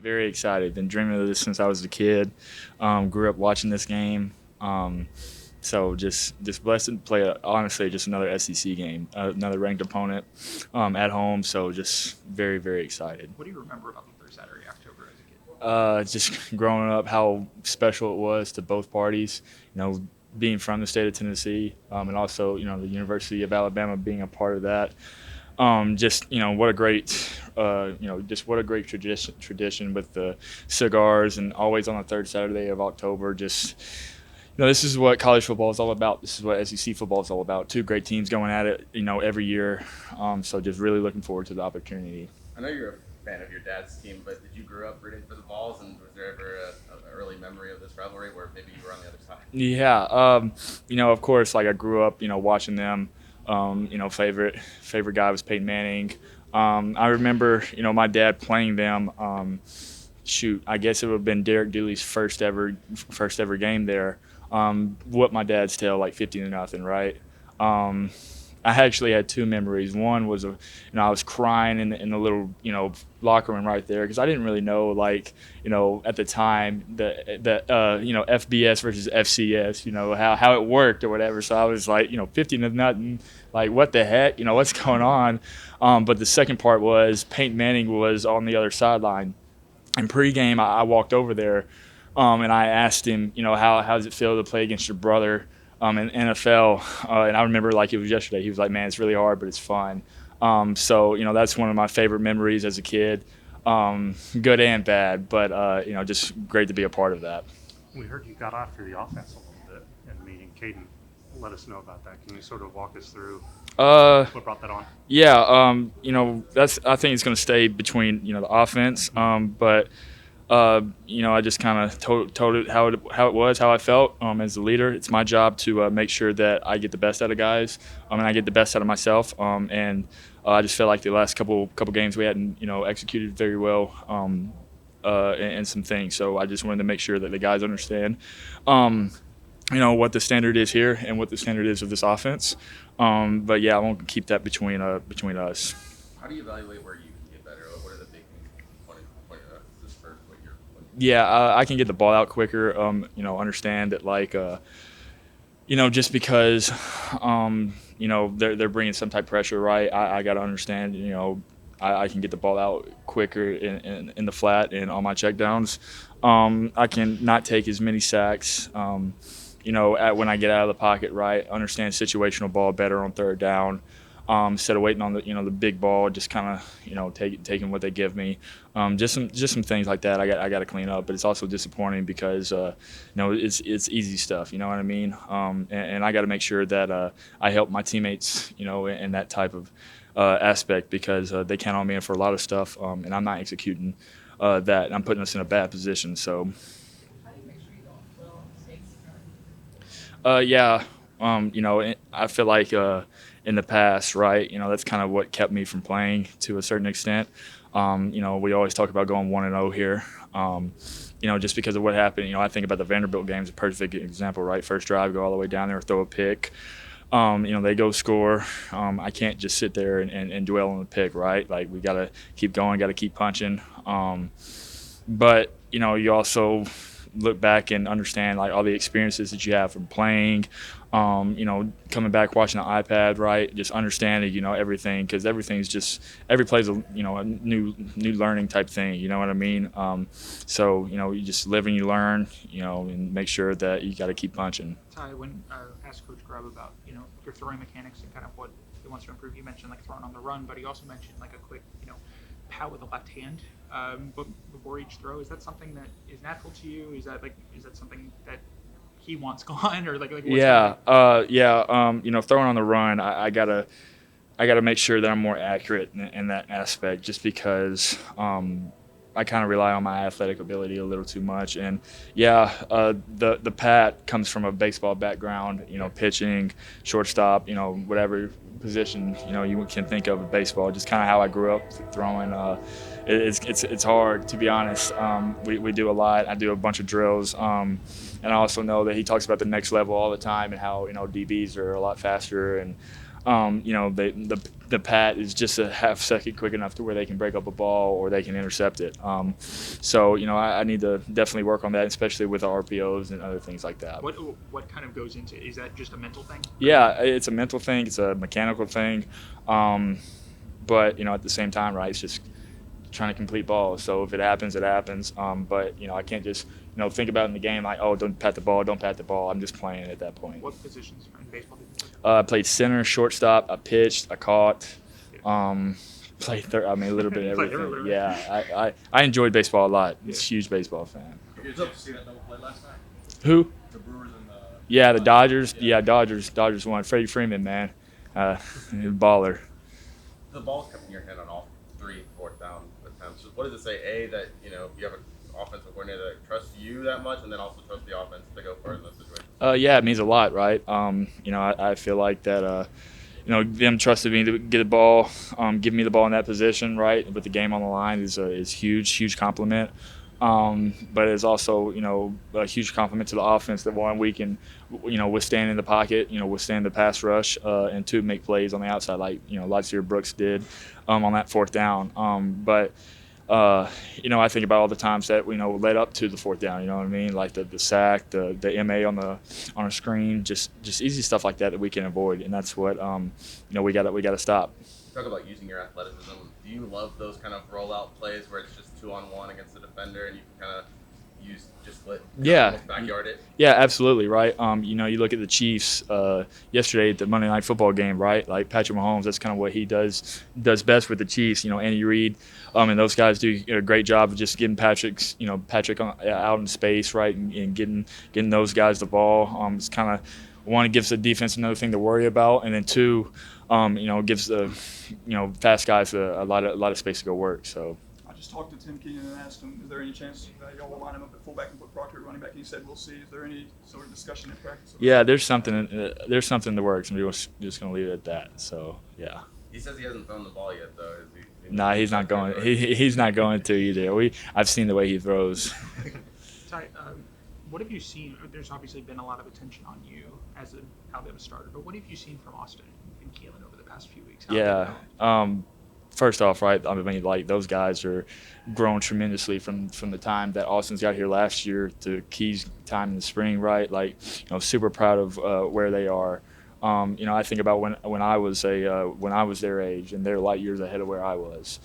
Very excited. Been dreaming of this since I was a kid. Grew up watching this game. So just blessed to play, honestly, just another SEC game, another ranked opponent at home. So just very, very excited. What do you remember about the third Saturday, October as a kid? Just growing up, how special it was to both parties. Being from the state of Tennessee, and also the University of Alabama being a part of that. Just what a great just what a great tradition with the cigars and always on the third Saturday of October. Just this is what college football is all about. This is what SEC football is all about. Two great teams going at it, every year. So just really looking forward to the opportunity. I know you're a fan of your dad's team, but did you grow up rooting for the Vols, and was there ever an early memory of this rivalry where maybe you were on the other side? Yeah, of course, like I grew up, watching them. Favorite guy was Peyton Manning. I remember, my dad playing them. I guess it would have been Derek Dooley's first ever game there. Whooped my dad's tail like 50-0, right? I actually had two memories. One was, I was crying in the little, locker room right there because I didn't really know, like, at the time that FBS versus FCS, how it worked or whatever. So I was like, 50-0, like what the heck, what's going on? But the second part was Peyton Manning was on the other sideline. And pregame, I walked over there, and I asked him, how does it feel to play against your brother? In NFL, and I remember like it was yesterday. He was like, "Man, it's really hard, but it's fun." So that's one of my favorite memories as a kid, good and bad. But just great to be a part of that. We heard you got after the offense a little bit in the meeting. Caden let us know about that. Can you sort of walk us through what brought that on? Yeah, I think it's going to stay between the offense, but. I just kind of told it how it was, how I felt as a leader. It's my job to make sure that I get the best out of guys, and I get the best out of myself. And I just felt like the last couple games we hadn't executed very well in some things. So I just wanted to make sure that the guys understand, what the standard is here and what the standard is of this offense. But yeah, I won't keep that between us. How do you evaluate where you can get better? What are the big things pointing this first what you're looking for? Yeah, I can get the ball out quicker. Understand that like, just because, they're bringing some type of pressure, right? I got to understand, I can get the ball out quicker in the flat and on my checkdowns. I can not take as many sacks. When I get out of the pocket, right? Understand situational ball better on third down. Instead of waiting on the big ball, just kind of taking what they give me, just some things like that. I got to clean up, but it's also disappointing because it's easy stuff. You know what I mean? And I got to make sure that I help my teammates, in that type of aspect because they count on me for a lot of stuff, and I'm not executing that. And I'm putting us in a bad position. So. How do you make sure you don't dwell on mistakes early? Yeah. I feel like in the past, right, that's kind of what kept me from playing to a certain extent. We always talk about going 1-0 here. Just because of what happened. I think about the Vanderbilt game's a perfect example, right? First drive, go all the way down there, throw a pick. They go score. I can't just sit there and dwell on the pick, right? Like we got to keep going, got to keep punching. But you also look back and understand like all the experiences that you have from playing, coming back watching the iPad, right? Just understanding, everything because everything's just every play's a new learning type thing. You know what I mean? So you just live and you learn, and make sure that you got to keep punching. Ty, when asked Coach Grubb about your throwing mechanics and kind of what he wants to improve, you mentioned like throwing on the run, but he also mentioned like a quick pow with the left hand but before each throw. Is that something that is natural to you? Is that something that he wants gone or like Yeah, throwing on the run, I gotta make sure that I'm more accurate in that aspect, just because I kind of rely on my athletic ability a little too much. And the pat comes from a baseball background, pitching, shortstop, whatever position you can think of in baseball. Just kind of how I grew up throwing. It's hard, to be honest. We do a lot. I do a bunch of drills. And I also know that he talks about the next level all the time and how DBs are a lot faster and the the pat is just a half second quick enough to where they can break up a ball or they can intercept it. So I need to definitely work on that, especially with the RPOs and other things like that. What kind of goes into, is that just a mental thing? Yeah, it's a mental thing. It's a mechanical thing. But at the same time, right, it's just trying to complete balls. So if it happens, it happens. But I can't just think about it in the game like, oh, don't pat the ball, don't pat the ball. I'm just playing at that point. What positions in baseball did you play? I played center, shortstop. I pitched. I caught. Played third. I mean, a little bit of Played everything. everywhere. Yeah, I enjoyed baseball a lot. I'm a huge baseball fan. Did you see that double play last night? Who? The Brewers and the. Yeah, the Dodgers. Yeah, Dodgers won. Freddie Freeman, man, baller. The ball's coming in your hand on all 3 4th down attempts. What does it say? A, that you have an offensive coordinator that trusts you that much, and then also trusts the offense to go for it in those situations. Yeah, it means a lot, right? I feel like that. Them trusted me to get the ball, give me the ball in that position, right, with the game on the line is huge compliment. But it's also, a huge compliment to the offense that one, we can, withstand in the pocket, withstand the pass rush, and 2, make plays on the outside like, Lightsir Brooks did on that 4th down. But I think about all the times that led up to the 4th down. You know what I mean? Like the sack, the MA on a screen, just easy stuff like that we can avoid, and that's what we got to stop. Talk about using your athleticism. Do you love those kind of rollout plays where it's just 2-on-1 against the defender and you can kind of backyard it? Yeah, absolutely, right. You look at the Chiefs yesterday at the Monday Night Football game, right? Like Patrick Mahomes, that's kind of what he does best with the Chiefs. Andy Reid, and those guys do a great job of just getting Patrick out in space, right, and getting those guys the ball. It's kind of, one, it gives the defense another thing to worry about, and then 2, gives the fast guys a lot of space to go work. So. I just talked to Tim Keenan and asked him, is there any chance y'all will line him up at fullback and put Proctor at running back? And he said, we'll see. Is there any sort of discussion in practice? Yeah, there's something in the works, and we're just going to leave it at that. So, yeah. He says he hasn't thrown the ball yet, though. Is he? Nah, he's not going. He's not going to either. I've seen the way he throws. Ty, what have you seen? There's obviously been a lot of attention on you as an Alabama starter, but what have you seen from Austin and Keelan over the past few weeks? Yeah. First off, right, I mean, like, those guys are grown tremendously from the time that Austin's got here last year to Key's time in the spring, right? Like, super proud of where they are. I think about when I was their age, and they're light years ahead of where I was.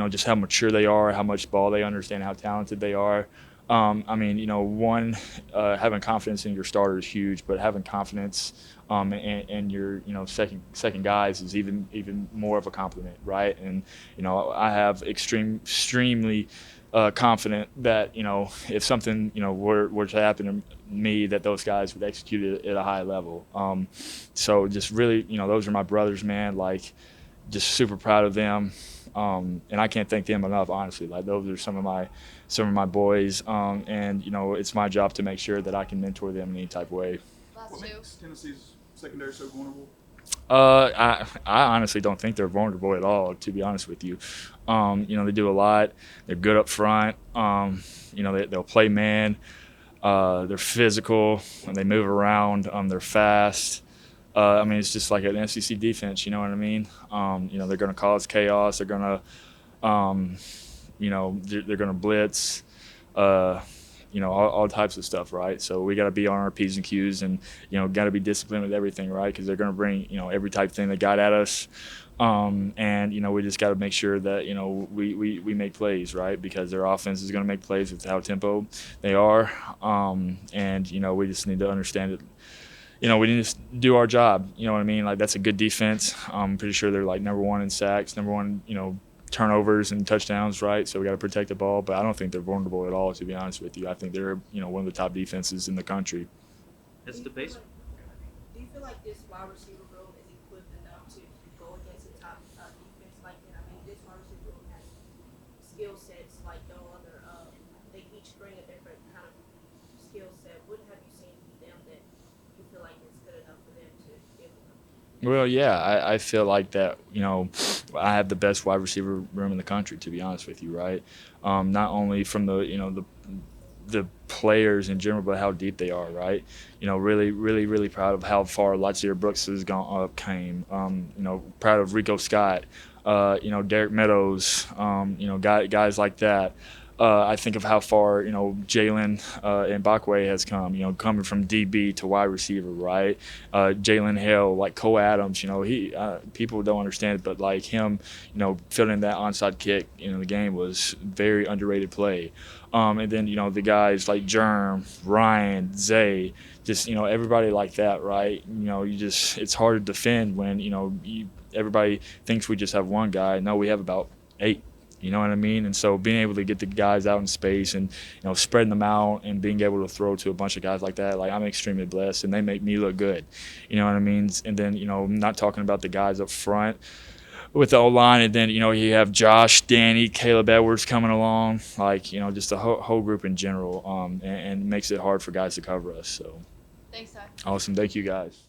Just how mature they are, how much ball they understand, how talented they are. One, having confidence in your starter is huge, but having confidence in your second guys is even more of a compliment, right? And I have extremely confident that if something were to happen to me, that those guys would execute it at a high level. So just really, those are my brothers, man. Like, just super proud of them. And I can't thank them enough, honestly. Like, those are some of my boys, and it's my job to make sure that I can mentor them in any type of way. What makes Tennessee's secondary so vulnerable? I honestly don't think they're vulnerable at all, to be honest with you. They do a lot. They're good up front. They'll play man. They're physical. And they move around. They're fast. It's just like an SEC defense, you know what I mean? They're going to cause chaos. They're going to, they're going to blitz, all types of stuff, right? So we got to be on our P's and Q's, and, got to be disciplined with everything, right? Because they're going to bring, every type of thing they got at us. We just got to make sure that, we make plays, right? Because their offense is going to make plays with how tempo they are. We just need to understand it. We need to do our job. You know what I mean? Like, that's a good defense. I'm pretty sure they're like number 1 in sacks, number 1, turnovers and touchdowns, right? So we got to protect the ball, but I don't think they're vulnerable at all, to be honest with you. I think they're, one of the top defenses in the country. It's the base. Do you feel like this wide receiver room is equipped enough to go against a top defense like that? This wide receiver room has skill sets like no other. They each bring a different kind of skill set. What have you seen from them that you feel like it's good enough for them to give them? Well, yeah, I feel like that, I have the best wide receiver room in the country, to be honest with you, right? Not only from the the players in general, but how deep they are, right? Really proud of how far Lightyear Brooks has came. Proud of Rico Scott, Derek Meadows, guys like that. I think of how far Jalen Mbakwe has come. Coming from DB to wide receiver, right? Jalen Hill, like Cole Adams. He people don't understand it, but like him, filling that onside kick in the game was very underrated play. And then the guys like Germ, Ryan, Zay, just everybody like that, right? It's hard to defend when everybody thinks we just have one guy. No, we have about 8. You know what I mean? And so being able to get the guys out in space and spreading them out and being able to throw to a bunch of guys like that, like I'm extremely blessed, and they make me look good. You know what I mean? And then not talking about the guys up front with the O-line, and then you have Josh, Danny, Caleb Edwards coming along, like just the whole group in general, and makes it hard for guys to cover us. So Thanks, Ty. awesome, thank you guys.